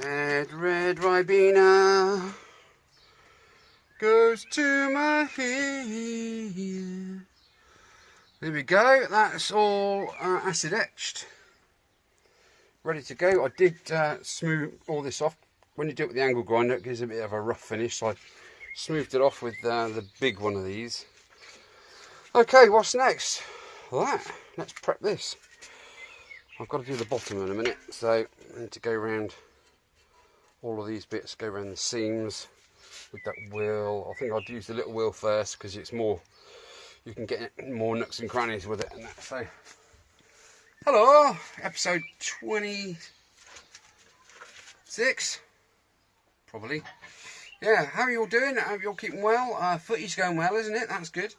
Red, red Ribena goes to my head. There we go, that's all acid etched. Ready to go. I did smooth all this off. When you do it with the angle grinder, it gives a bit of a rough finish, so I smoothed it off with the big one of these. Okay, what's next? Let's prep this. I've got to do the bottom in a minute, so I need to go around all of these bits, go around the seams with that wheel. I think I'd use the little wheel first because it's more, you can get more nooks and crannies with it and that. So, hello, episode 26, probably. Yeah, how are you all doing? I hope you're all keeping well. Footy's going well, isn't it? That's good.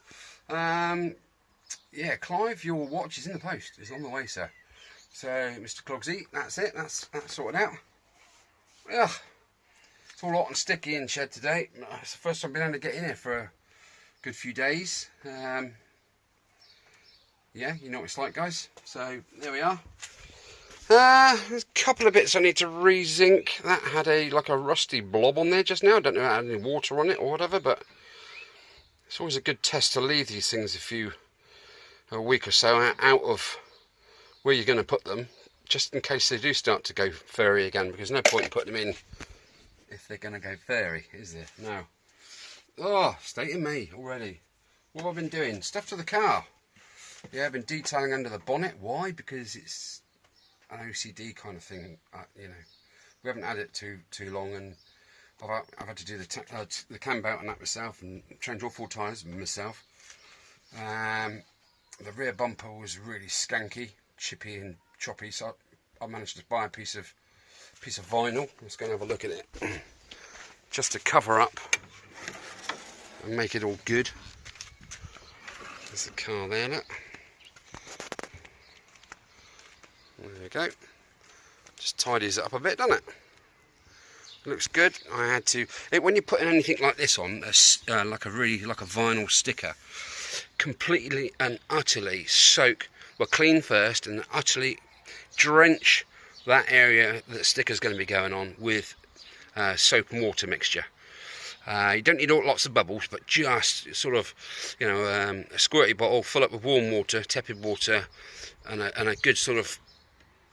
Yeah, Clive, your watch is in the post. It's on the way, sir. So, Mr. Clogsy, that's it. That's sorted out. Ugh. It's all hot and sticky in shed today. It's the first time I've been able to get in here for a good few days. Yeah, you know what it's like, guys. So, there we are. There's a couple of bits I need to re-zinc. That had like a rusty blob on there just now. I don't know if it had any water on it or whatever, but it's always a good test to leave these things a week or so out of where you're going to put them, just in case they do start to go furry again, because no point in putting them in if they're going to go furry, is there? No. Oh, state of me already. What have I been doing? Stuff to the car. Yeah, I've been detailing under the bonnet. Why? Because it's an OCD kind of thing. You know, we haven't had it too long, and I've had to do the cam bout on that myself and change all 4 tyres myself. The rear bumper was really skanky, chippy and choppy, so I managed to buy a piece of vinyl. Let's go and have a look at it, just to cover up and make it all good. There's the car there, look. There we go. Just tidies it up a bit, doesn't it? Looks good. I had to. When you're putting anything like this on, like a vinyl sticker, completely and utterly soak. Well, clean first and utterly drench that area that sticker's going to be going on with soap and water mixture. You don't need lots of bubbles, but just sort of, you know, a squirty bottle, fill up with warm water, tepid water, and a good sort of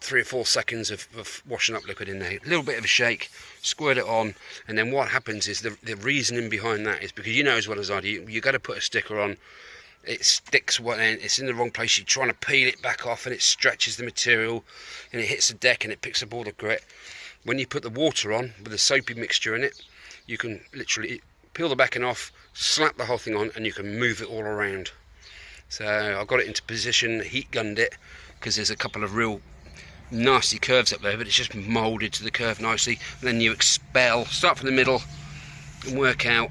3 or 4 seconds of washing up liquid in there. A little bit of a shake, squirt it on, and then what happens is the reasoning behind that is because you know as well as I do, you got to put a sticker on. It sticks one end, it's in the wrong place, you're trying to peel it back off and it stretches the material and it hits the deck and it picks up all the grit. When you put the water on with the soapy mixture in it, you can literally peel the backing off, slap the whole thing on, and you can move it all around. So I got it into position, heat gunned it, because there's a couple of real nasty curves up there, but it's just moulded to the curve nicely. And then you expel, start from the middle and work out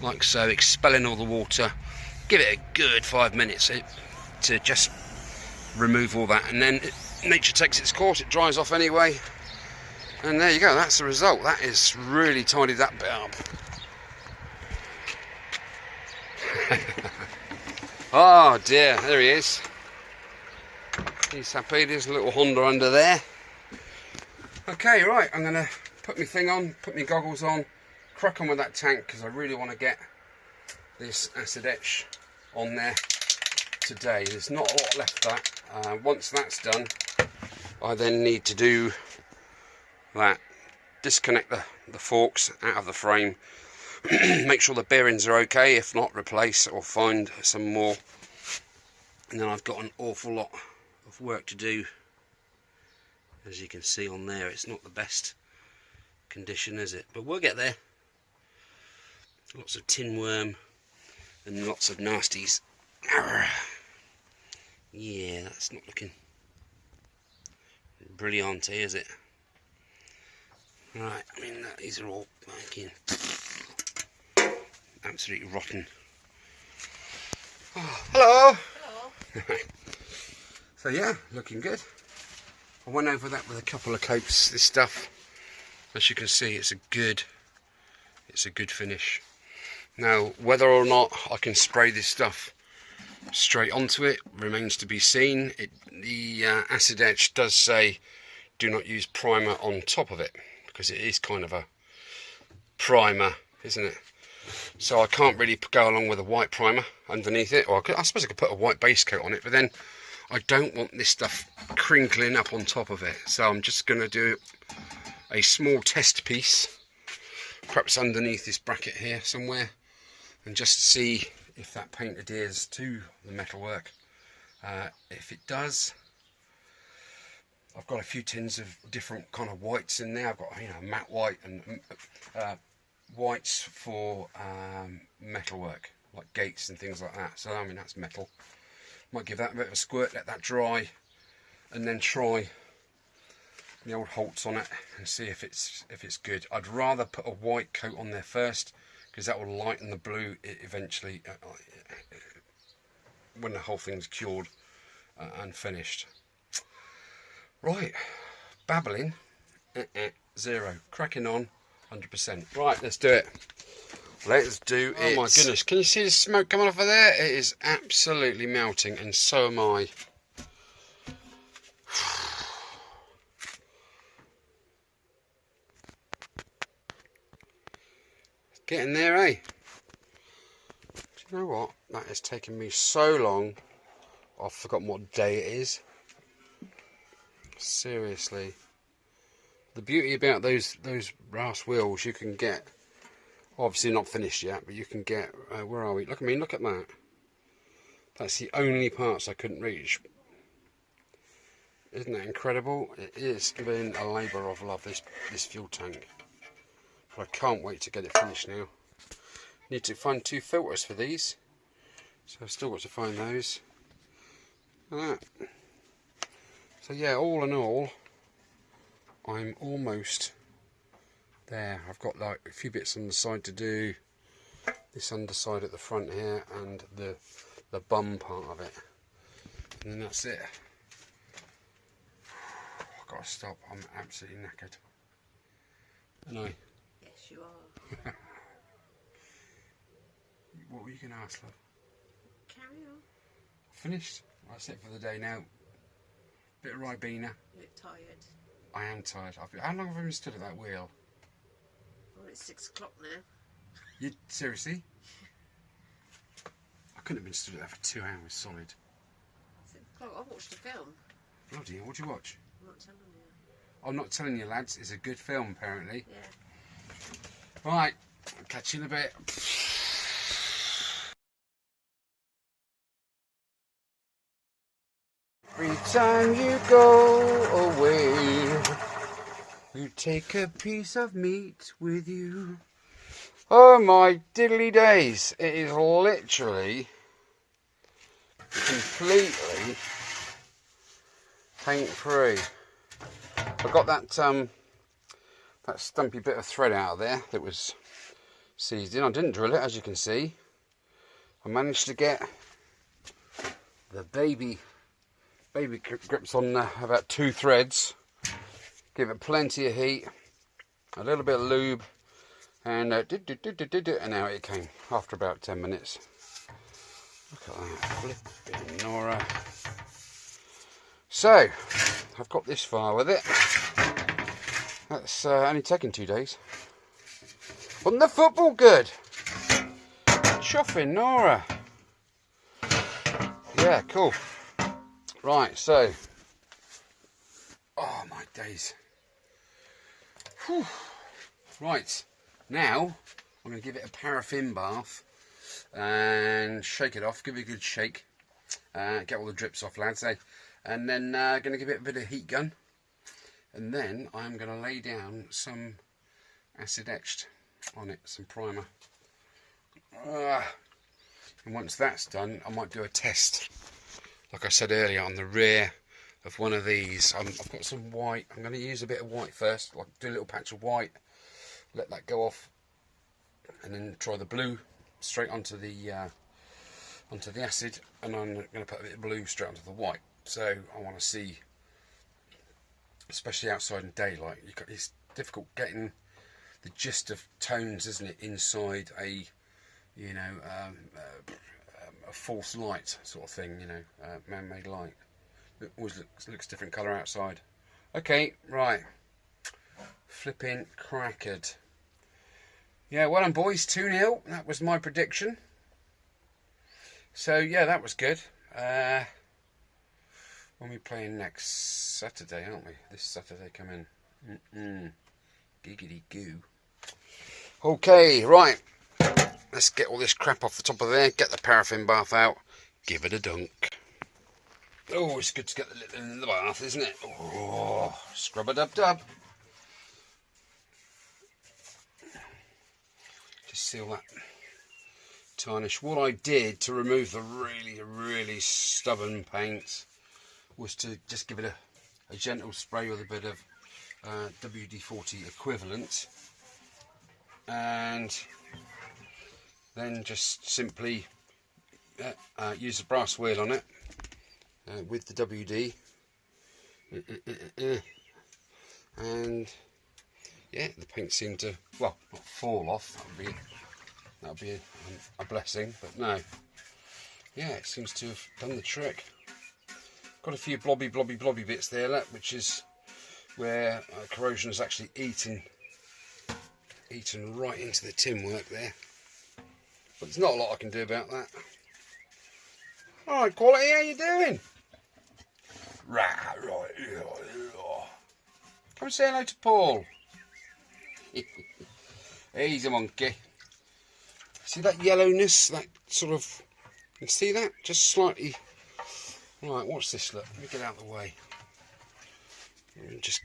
like so, expelling all the water. Give it a good 5 minutes to just remove all that, and then nature takes its course, it dries off anyway, and there you go, that's the result. That is really tidied that bit up. Oh dear, there he is. He's happy. There's a little Honda under there. Okay, right, I'm going to put my thing on, put my goggles on, crack on with that tank, because I really want to get this acid etch on there today. There's not a lot left of that. Once that's done, I then need to do that. Disconnect the forks out of the frame, make sure the bearings are okay, if not replace or find some more, and then I've got an awful lot of work to do. As you can see on there, it's not the best condition, is it? But we'll get there. Lots of tin worm and lots of nasties. Yeah, that's not looking brilliant, is it? Right, I mean, these are all fucking absolutely rotten. Oh, hello! Hello! So yeah, looking good. I went over that with a couple of coats. This stuff, as you can see, it's a good finish. Now, whether or not I can spray this stuff straight onto it remains to be seen. The acid etch does say do not use primer on top of it, because it is kind of a primer, isn't it? So I can't really go along with a white primer underneath it, or I suppose I could put a white base coat on it, but then I don't want this stuff crinkling up on top of it. So I'm just going to do a small test piece, perhaps underneath this bracket here somewhere, and just see if that paint adheres to the metalwork. If it does, I've got a few tins of different kind of whites in there. I've got, you know, matte white and whites for metalwork, like gates and things like that. So I mean, that's metal. Might give that a bit of a squirt, let that dry, and then try the old Holtz on it and see if it's good. I'd rather put a white coat on there first, because that will lighten the blue eventually when the whole thing's cured and finished. Right, babbling, zero, cracking on, 100%. Right, let's do it. Let's do it. Oh my goodness, can you see the smoke coming off of there? It is absolutely melting, and so am I. Getting there, eh? Do you know what? That has taken me so long. I've forgotten what day it is. Seriously. The beauty about those brass wheels, you can get, obviously not finished yet, but you can get, where are we? Look at me, look at that. That's the only parts I couldn't reach. Isn't that incredible? It is been a labour of love, this fuel tank. But I can't wait to get it finished now. Need to find 2 filters for these, so I've still got to find those. Like that. So yeah, all in all, I'm almost there. I've got like a few bits on the side to do, this underside at the front here, and the bum part of it, and then that's it. I've got to stop. I'm absolutely knackered. And I. Yes, you are. What were you going to ask, love? Carry on. Finished. That's it for the day now. Bit of Ribena. You look tired. I am tired. How long have I been stood at that wheel? Well, it's 6 o'clock now. You seriously? I couldn't have been stood at that for 2 hours solid. 6 o'clock. I watched a film. Bloody hell, what'd you watch? I'm not telling you. I'm not telling you, lads. It's a good film, apparently. Yeah. Right, I'll catch you in a bit. Every time you go away, you take a piece of meat with you. Oh my diddly days, it is literally completely paint free. I got that stumpy bit of thread out of there that was seized in. I didn't drill it, as you can see. I managed to get the baby grips on about 2 threads. Give it plenty of heat, a little bit of lube, and and out it came after about 10 minutes. Look at that, flipping Nora. So I've got this far with it. That's only taken 2 days. Wasn't the football good? Chuffing Nora. Yeah, cool. Right, so, oh my days. Whew. Right, now I'm going to give it a paraffin bath and shake it off, give it a good shake, get all the drips off, lads, eh? And then going to give it a bit of heat gun, and then I'm going to lay down some acid etched on it, some primer. And once that's done, I might do a test. Like I said earlier, on the rear of one of these, I've got some white. I'm going to use a bit of white first, like do a little patch of white, let that go off, and then try the blue straight onto the acid, and I'm going to put a bit of blue straight onto the white. So I want to see, especially outside in daylight, it's difficult getting the gist of tones, isn't it, inside a, you know, a false light sort of thing, you know, man-made light. It always looks different colour outside. Okay, right. Flipping crackered. Yeah, well done, boys. 2-0. That was my prediction. So, yeah, that was good. When we playing next Saturday, aren't we? This Saturday coming. Giggity goo. Okay, right. Let's get all this crap off the top of there. Get the paraffin bath out. Give it a dunk. Oh, it's good to get the lid in the bath, isn't it? Oh, scrub-a-dub-dub. Just seal that tarnish. What I did to remove the really stubborn paint was to just give it a gentle spray with a bit of WD-40 equivalent, and then just simply use the brass wheel on it with the WD, and yeah, the paint seemed to, well, not fall off. That would be a blessing, but no. Yeah, it seems to have done the trick. Got a few blobby bits there, look, which is where corrosion has actually eaten right into the tin work there. But there's not a lot I can do about that. Alright, Quality, how you doing? Right. Come and say hello to Paul. He's a monkey. See that yellowness, that sort of, you can see that? Just slightly. Right, what's this look? Let me get out of the way. Just.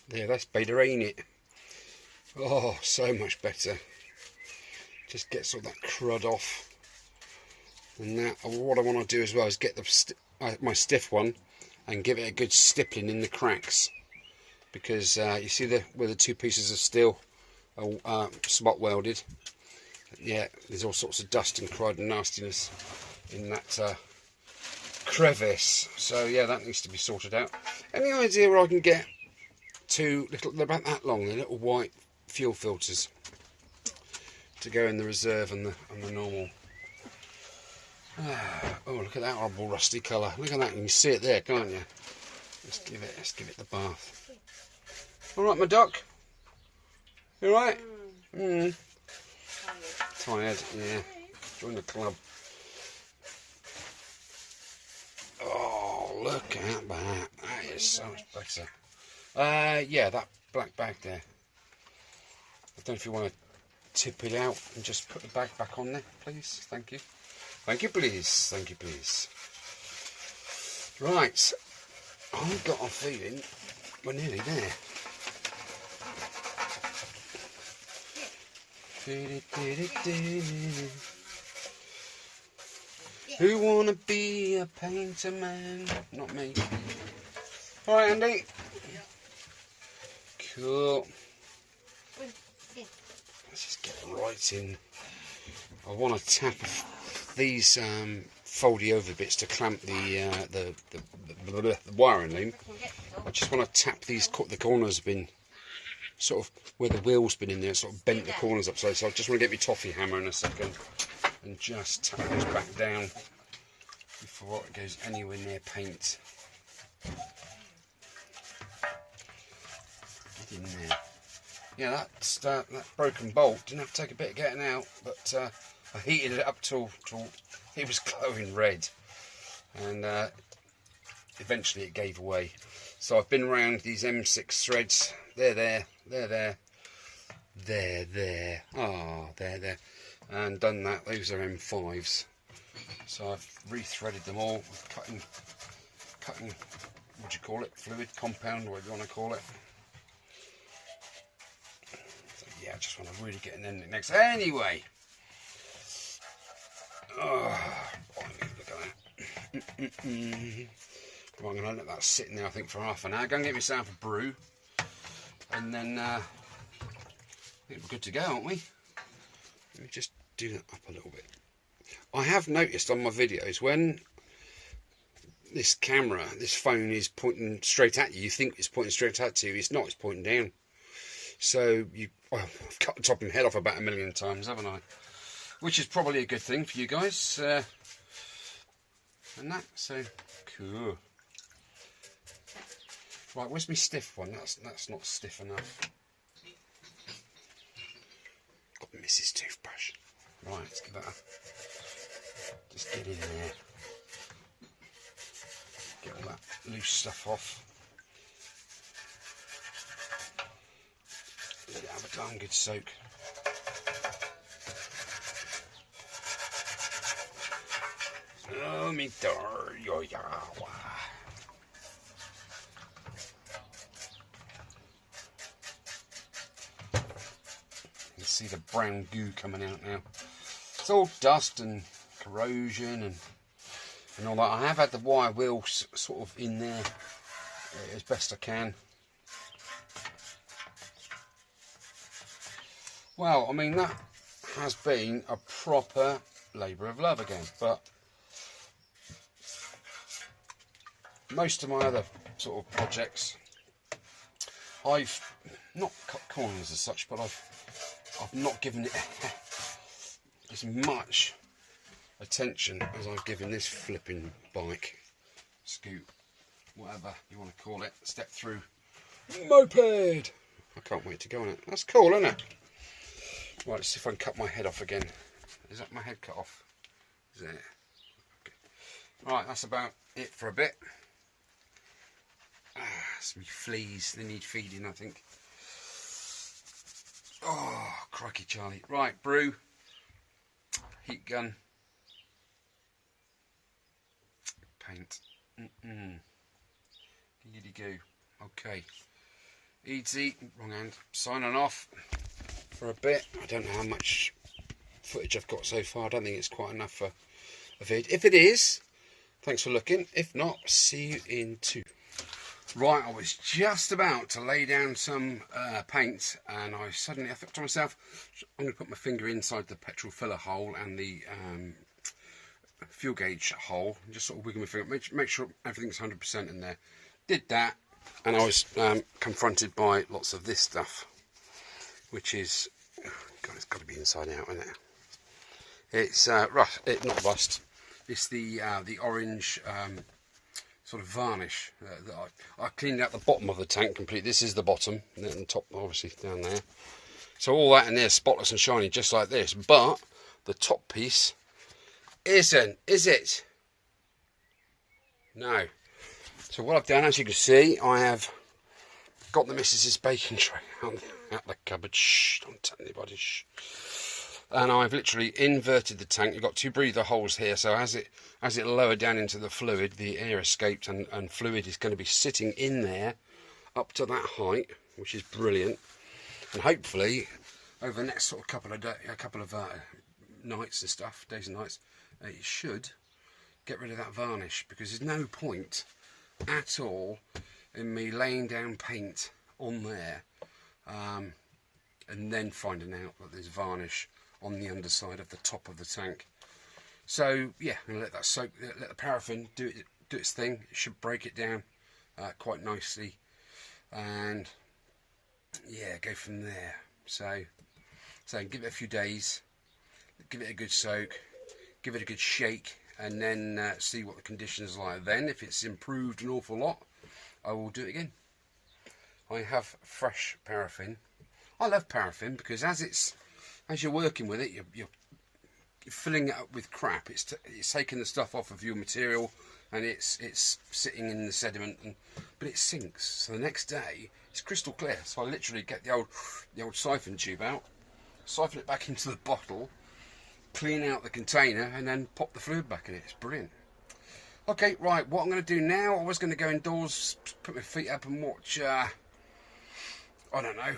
There, that's better, ain't it? Oh, so much better. Just gets all that crud off. And that, what I want to do as well is get my stiff one and give it a good stippling in the cracks, because you see where the two pieces of steel are spot welded. Yeah, there's all sorts of dust and crud and nastiness in that crevice. So yeah, that needs to be sorted out. Any idea where I can get two little, they're about that long, the little white fuel filters to go in the reserve and the normal? Oh, look at that horrible rusty colour. Look at that, you can see it there, can't you? Let's give it the bath. Alright, my duck? You alright? Tired, yeah. Join the club. Oh, look at that. That is so much better. Yeah, that black bag there. I don't know if you want to tip it out and just put the bag back on there, please. Thank you. Thank you, please. Thank you, please. Right. I've got a feeling we're nearly there. Who wanna be a painter man? Not me. Alright, Andy. Cool. Let's just get them right in. I want to tap these foldy over bits to clamp the wiring loom. I just want to tap these. The corners have been sort of where the wheel's been in there, sort of bent the corners up. So I just want to get my toffee hammer in a second and just tap those back down before it goes anywhere near paint. Get in there. Yeah, that broken bolt didn't have to take a bit of getting out, but I heated it up till it was glowing red, and eventually it gave away. So I've been around these M6 threads. They're there, and done that. Those are M5s. So I've rethreaded them all, cutting, what do you call it? Fluid compound, whatever you want to call it. So yeah, I just want to really get in there next. Anyway. Oh, look at that. Right, I'm going to let that sit in there, I think, for half an hour. Go and get myself a brew. And then I think we're good to go, aren't we? Let me just do that up a little bit. I have noticed on my videos, when this camera, this phone is pointing straight at you, you think it's pointing straight at you. It's not, it's pointing down. So I've cut the top of my head off about 1,000,000 times, haven't I? Which is probably a good thing for you guys. and that. So cool. Right, where's my stiff one? That's not stiff enough. Got Mrs. Toothbrush. Right, let's give that a... Just get in there. Get all that loose stuff off. Let it have a darn good soak. Oh, me dar, yo ya. You can see the brown goo coming out now. It's all dust and corrosion and all that. I have had the wire wheel sort of in there as best I can. Well, I mean, that has been a proper labour of love again, but most of my other sort of projects, I've not cut corners as such, but I've not given it as much attention as I've given this flipping bike, scoot, whatever you want to call it, step through moped. I can't wait to go on it. That's cool, isn't it? Right, let's see if I can cut my head off again. Is that my head cut off? Is it? Okay. Right, that's about it for a bit. Some fleas, they need feeding, I think. Oh, crikey Charlie. Right, brew, heat gun, paint. Giddy goo. Okay. Easy, wrong hand. Signing off for a bit. I don't know how much footage I've got so far. I don't think it's quite enough for a vid. If it is, thanks for looking. If not, see you in 2. Right, I was just about to lay down some paint, and I thought to myself, I'm going to put my finger inside the petrol filler hole and the fuel gauge hole, and just sort of wiggle my finger, make sure everything's 100% in there. Did that, and I was confronted by lots of this stuff, which is, God, it's got to be inside out, isn't it? It's rust, not rust. It's the orange sort of varnish that I cleaned out the bottom of the tank completely. This is the bottom, and then the top obviously down there. So all that in there is spotless and shiny, just like this. But the top piece isn't, is it? No. So what I've done, as you can see, I have got the missus's baking tray out the cupboard. Shh, don't tell anybody. Shh. And I've literally inverted the tank. You've got 2 breather holes here, so as it lowered down into the fluid, the air escaped, and fluid is going to be sitting in there up to that height, which is brilliant. And hopefully, over the next sort of couple of nights and stuff, days and nights, it should get rid of that varnish, because there's no point at all in me laying down paint on there and then finding out that there's varnish on the underside of the top of the tank. So yeah, I'm gonna let that soak, let the paraffin do its thing. It should break it down quite nicely, and yeah, go from there. So give it a few days, give it a good soak, give it a good shake, and then see what the conditions are like. Then if it's improved an awful lot, I will do it again. I have fresh paraffin. I love paraffin because as you're working with it, you're filling it up with crap. It's taking the stuff off of your material, and it's sitting in the sediment, but it sinks. So the next day it's crystal clear. So I literally get the old siphon tube out, siphon it back into the bottle, clean out the container, and then pop the fluid back in it. It's brilliant. Okay, right, what I'm going to do now, I was going to go indoors, put my feet up and watch, I don't know,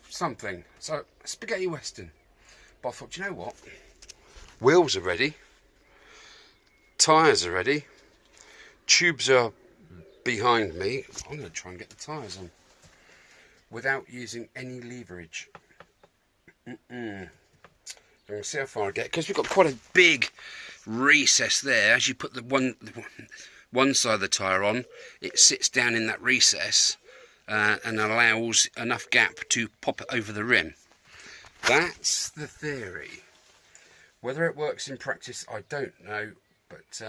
something. So, spaghetti western. But I thought, you know what? Wheels are ready. Tyres are ready. Tubes are behind me. I'm going to try and get the tyres on without using any leverage. I'm going to see how far I get, because we've got quite a big recess there. As you put the one side of the tyre on, it sits down in that recess and allows enough gap to pop it over the rim. That's the theory. Whether it works in practice, I don't know, but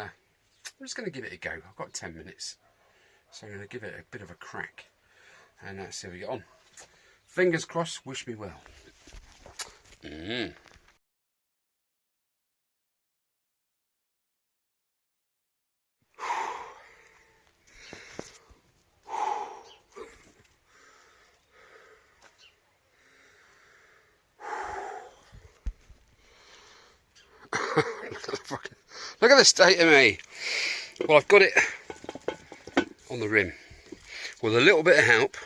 I'm just going to give it a go. I've got 10 minutes, so I'm going to give it a bit of a crack, and see how we get on. Fingers crossed, wish me well. Look at the state of me. Well, I've got it on the rim with a little bit of help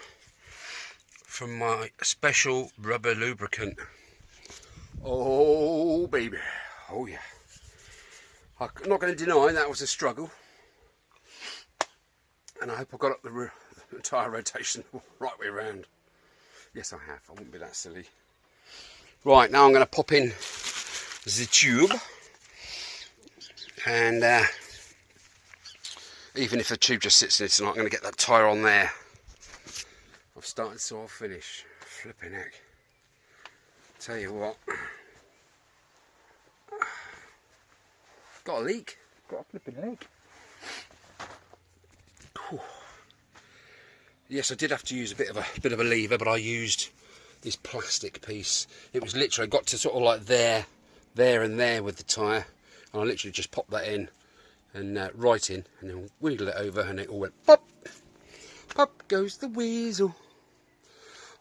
from my special rubber lubricant. Oh baby, oh yeah. I'm not going to deny that was a struggle, and I hope I got up the tyre rotation the right way around. Yes, I have. I wouldn't be that silly. Right, now I'm going to pop in the tube, and even if the tube just sits in it tonight, I'm going to get that tyre on there. I've started, so I'll finish. Flipping heck. Tell you what. Got a leak. Got a flipping leak. Whew. Yes, I did have to use a bit of a lever, but I used this plastic piece. It was literally got to sort of like there and there with the tyre, and I literally just popped that in and right in, and then wiggled it over, and it all went pop. Pop goes the weasel,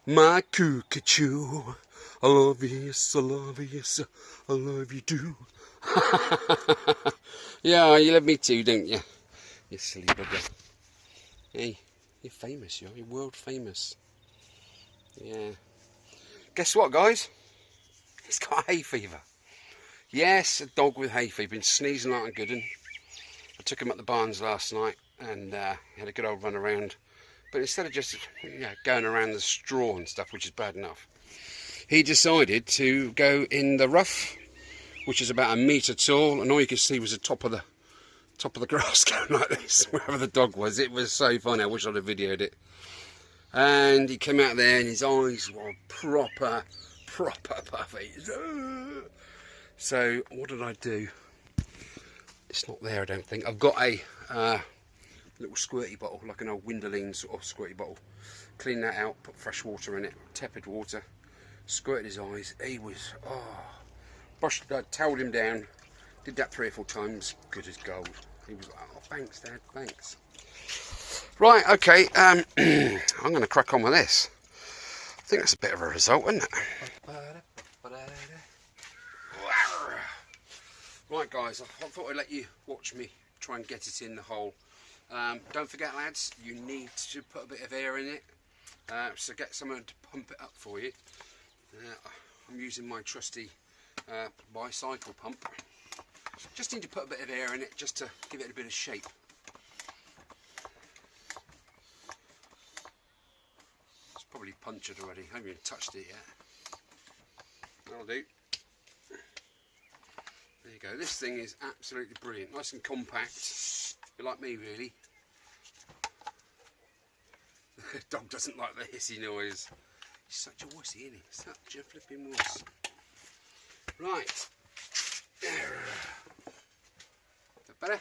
my cockatoo. I love you, yes, I love you, yes, I love you too. Yeah, you love me too, don't you? You silly bugger. Hey, you're famous, you're world famous. Yeah. Guess what, guys? He's got hay fever. Yes, a dog with hay fever. Been sneezing like a good one. I took him at the barns last night, and he had a good old run around. But instead of just going around the straw and stuff, which is bad enough, he decided to go in the rough, which is about 1 metre tall, and all you could see was the top of the grass going like this, wherever the dog was. It was so funny. I wish I'd have videoed it. And he came out there, and his eyes were proper puffy. So what did I do? It's not there, I don't think. I've got a little squirty bottle, like an old Windoline sort of squirty bottle. Clean that out, put fresh water in it, tepid water, squirted his eyes. He was, brushed, towelled him down, did that 3 or 4 times, good as gold. He was like, oh, thanks, Dad, thanks. Right, okay, I'm going to crack on with this. I think that's a bit of a result, isn't it? Right, guys, I thought I'd let you watch me try and get it in the hole. Don't forget, lads, you need to put a bit of air in it, so get someone to pump it up for you. I'm using my trusty bicycle pump. Just need to put a bit of air in it just to give it a bit of shape. It's probably punctured already. I haven't even touched it yet. That'll do. There you go. This thing is absolutely brilliant. Nice and compact. You're like me, really. The dog doesn't like the hissy noise. He's such a wussy, isn't he? Such a flipping wuss. Right. Is that better?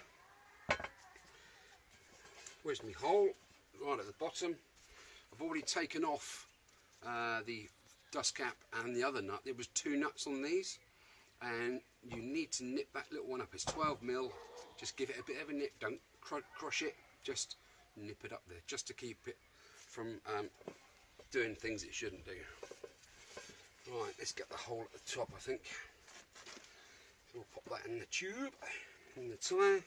Where's my hole? Right at the bottom. I've already taken off the dust cap and the other nut. There was 2 nuts on these, and you need to nip that little one up. It's 12mm. Just give it a bit of a nip. Don't crush it. Just nip it up there, just to keep it from doing things it shouldn't do. Right, let's get the hole at the top, I think. So we'll pop that in the tube, in the tyre.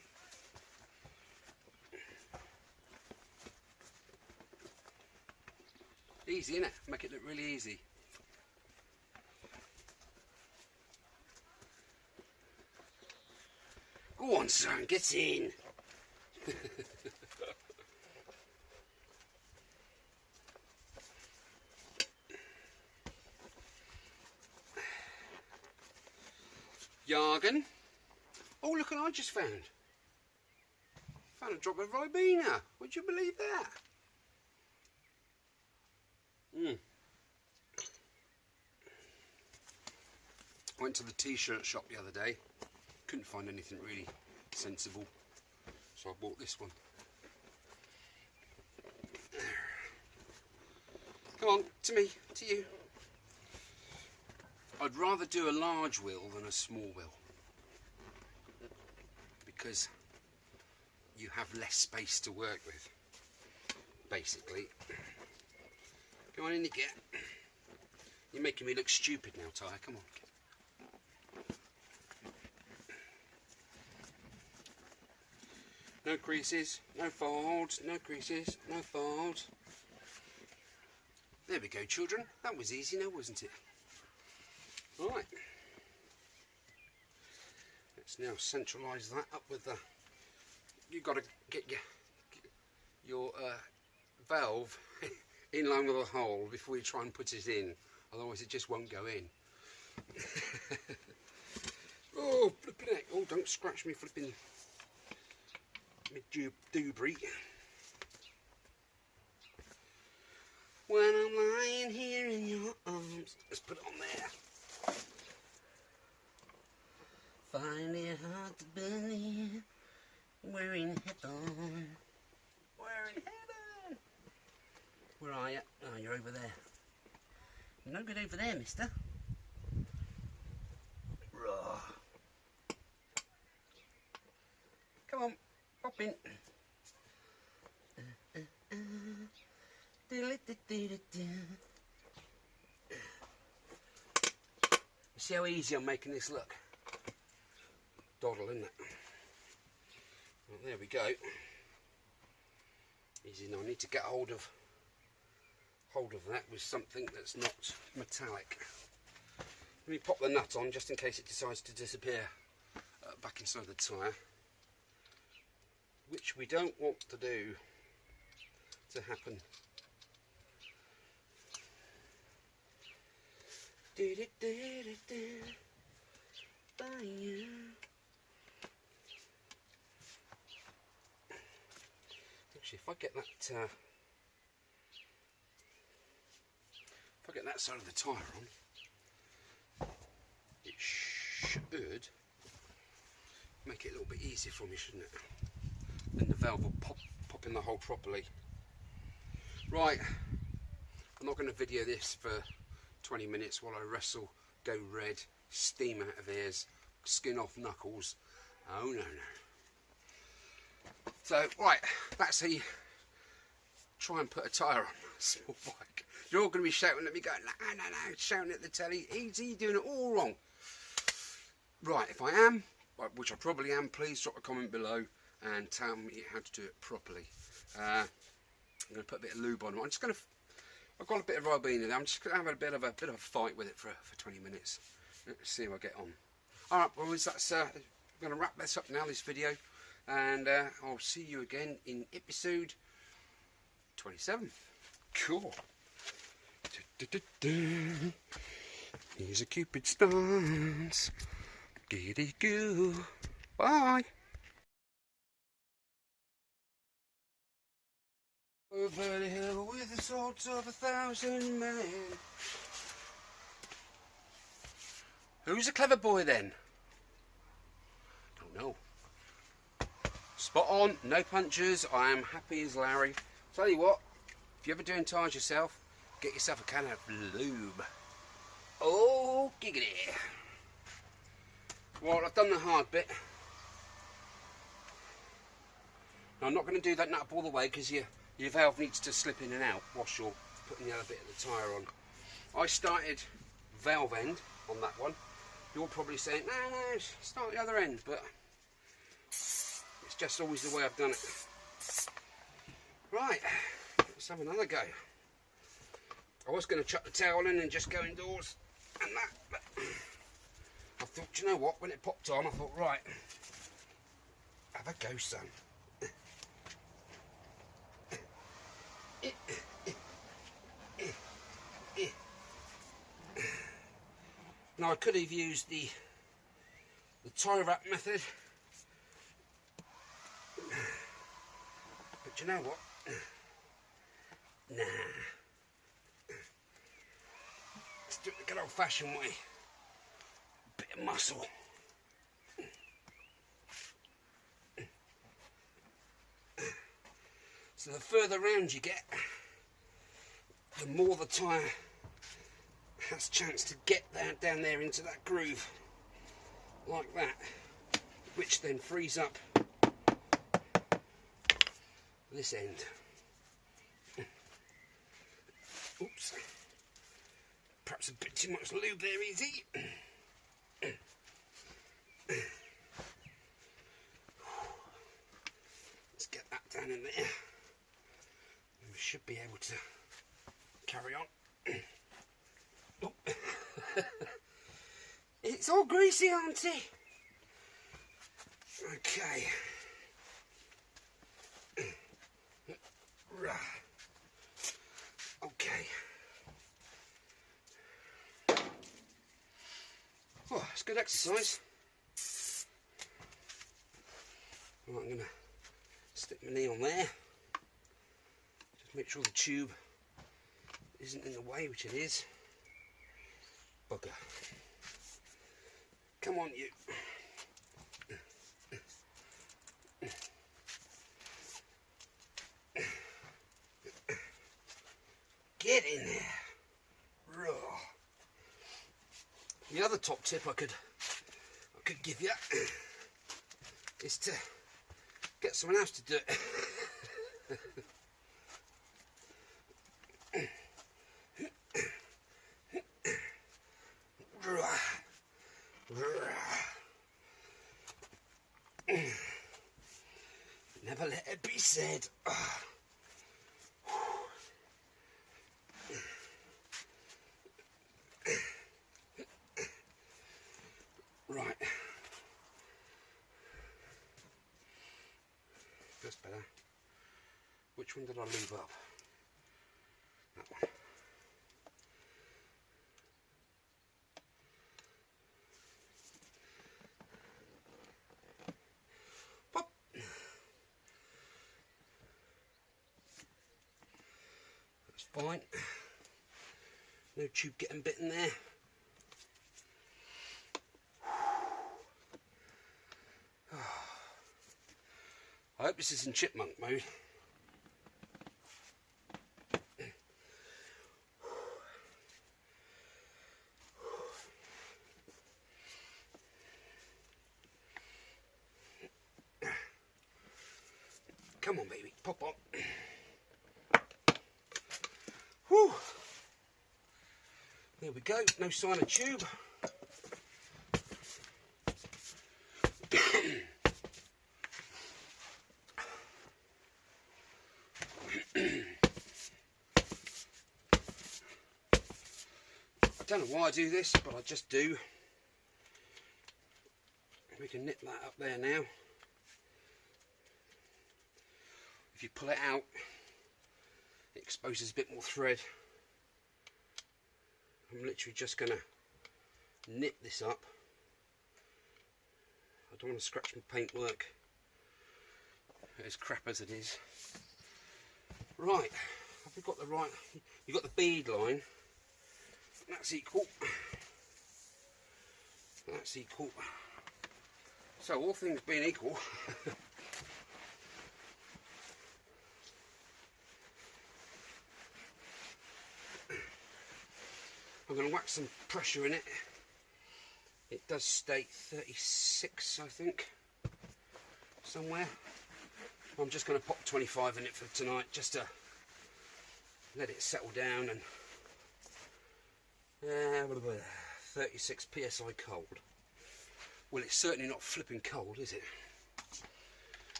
Easy, innit? Make it look really easy. Go on, son, get in. Jargon. Oh, look what I just found. Found a drop of Ribena. Would you believe that? Went to the t-shirt shop the other day. Couldn't find anything really sensible. So I bought this one. Come on, to me, to you. I'd rather do a large wheel than a small wheel, because you have less space to work with, basically. Come on, in you get. You're making me look stupid now, Ty, come on. No creases, no folds, no creases, no folds. There we go, children. That was easy now, wasn't it? Right. Let's now centralise that up with the... You've got to get your valve in line with the hole before you try and put it in. Otherwise it just won't go in. Oh, flipping heck. Oh, don't scratch me flipping... doobree. When I'm lying here in your arms, let's put it on there. Find it hard to believe we're in heaven. We're in heaven. Where are you? Oh, you're over there. You're no good over there, mister. Raw. Come on, pop in. You see how easy I'm making this look? Doddle, isn't it? Well, there we go. Easy now. I need to get hold of that with something that's not metallic. Let me pop the nut on just in case it decides to disappear back inside the tyre, which we don't want to do to happen. Actually, if I get that side of the tyre on, it should make it a little bit easier for me, shouldn't it? Then the valve will pop in the hole properly. Right, I'm not going to video this for 20 minutes while I wrestle, go red, steam out of ears, skin off knuckles. Oh no. So, right, that's how you try and put a tyre on a small bike. You're all going to be shouting at me going, no, shouting at the telly, he's doing it all wrong. Right, if I am, which I probably am, please drop a comment below and tell me how to do it properly. I'm going to put a bit of lube on. I've got a bit of Ribena there. I'm just going to have a bit of a fight with it for 20 minutes. Let's see how I get on. Alright, well, that's I'm going to wrap this up now, this video, and I'll see you again in episode 27. Cool. Here's a Cupid stance. Giddy goo. Bye. Over the hill with the swords of 1,000 men. Who's a clever boy then? Don't know. Spot on, no punches. I am happy as Larry. Tell you what, if you're ever doing tyres yourself, get yourself a can of lube. Oh, giggity. Well, I've done the hard bit. Now, I'm not going to do that nut up all the way because your valve needs to slip in and out whilst you're putting the other bit of the tyre on. I started valve end on that one. You're probably saying, no, start the other end, but it's just always the way I've done it. Right, let's have another go. I was going to chuck the towel in and just go indoors and that, but I thought, you know what, when it popped on, I thought, right, have a go, son. Now, I could have used the tie wrap method, but you know what? Nah. Let's do it the good old-fashioned way. Bit of muscle. So the further round you get, the more the tyre has a chance to get down there into that groove, like that, which then frees up this end. Oops, perhaps a bit too much lube there, easy. Let's get that down in there, and we should be able to carry on. Oh. It's all greasy, auntie. Okay. Okay. Oh, it's good exercise. Right, I'm going to stick my knee on there. Just make sure the tube isn't in the way, which it is. Bugger. Come on, you. Get in there. Raw. The other top tip I could give you is to get someone else to do it. Never let it be said. Right. That's better. Which one did I leave up? That one. Pop. That's fine. No tube getting bitten there. I hope this is in chipmunk mode. Come on, baby, pop on. Whew. There we go, no sign of tube. I don't know why I do this, but I just do. We can nip that up there now. If you pull it out, it exposes a bit more thread. I'm literally just going to nip this up. I don't want to scratch my paintwork, as crap as it is. Right, have we got the right, you've got the bead line. That's equal. That's equal. So all things being equal, I'm going to whack some pressure in it. It does state 36, I think, somewhere. I'm just going to pop 25 in it for tonight, just to let it settle down and 36 psi cold. Well, it's certainly not flipping cold, is it?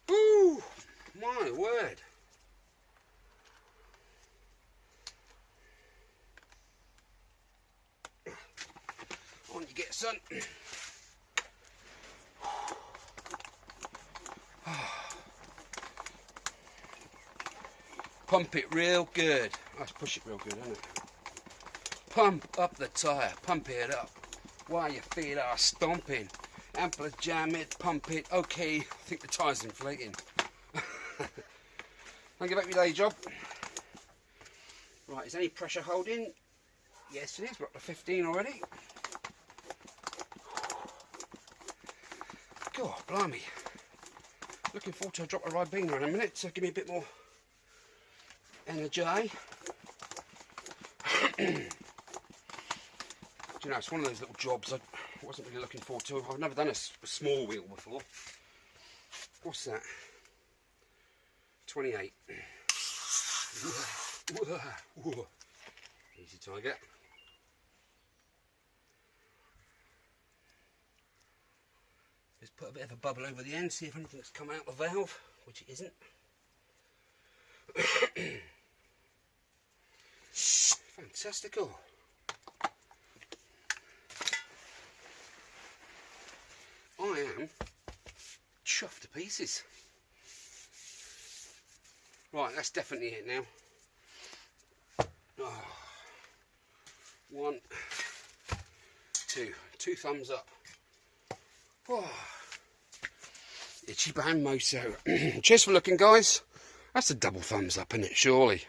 Woo! My word! On you get, son. Pump it real good. Let's push it real good, isn't it? Pump up the tyre, pump it up while your feet are stomping. Ample jam it, pump it. Okay, I think the tyre's inflating. I'll get back to my day job. Right, is any pressure holding? Yes, it is. We're up to 15 already. God, blimey. Looking forward to a drop of Ribena in a minute to give me a bit more Energy. Do you know, it's one of those little jobs I wasn't really looking forward to. I've never done a small wheel before. What's that? 28. Easy target. Just put a bit of a bubble over the end, see if anything's come out the valve, which it isn't. Fantastical. I am chuffed to pieces. Right, that's definitely it now. Oh. 1, 2, 2 thumbs up. Oh. Itchy Band Moto. Cheers for looking, guys. That's a double thumbs up, isn't it? Surely.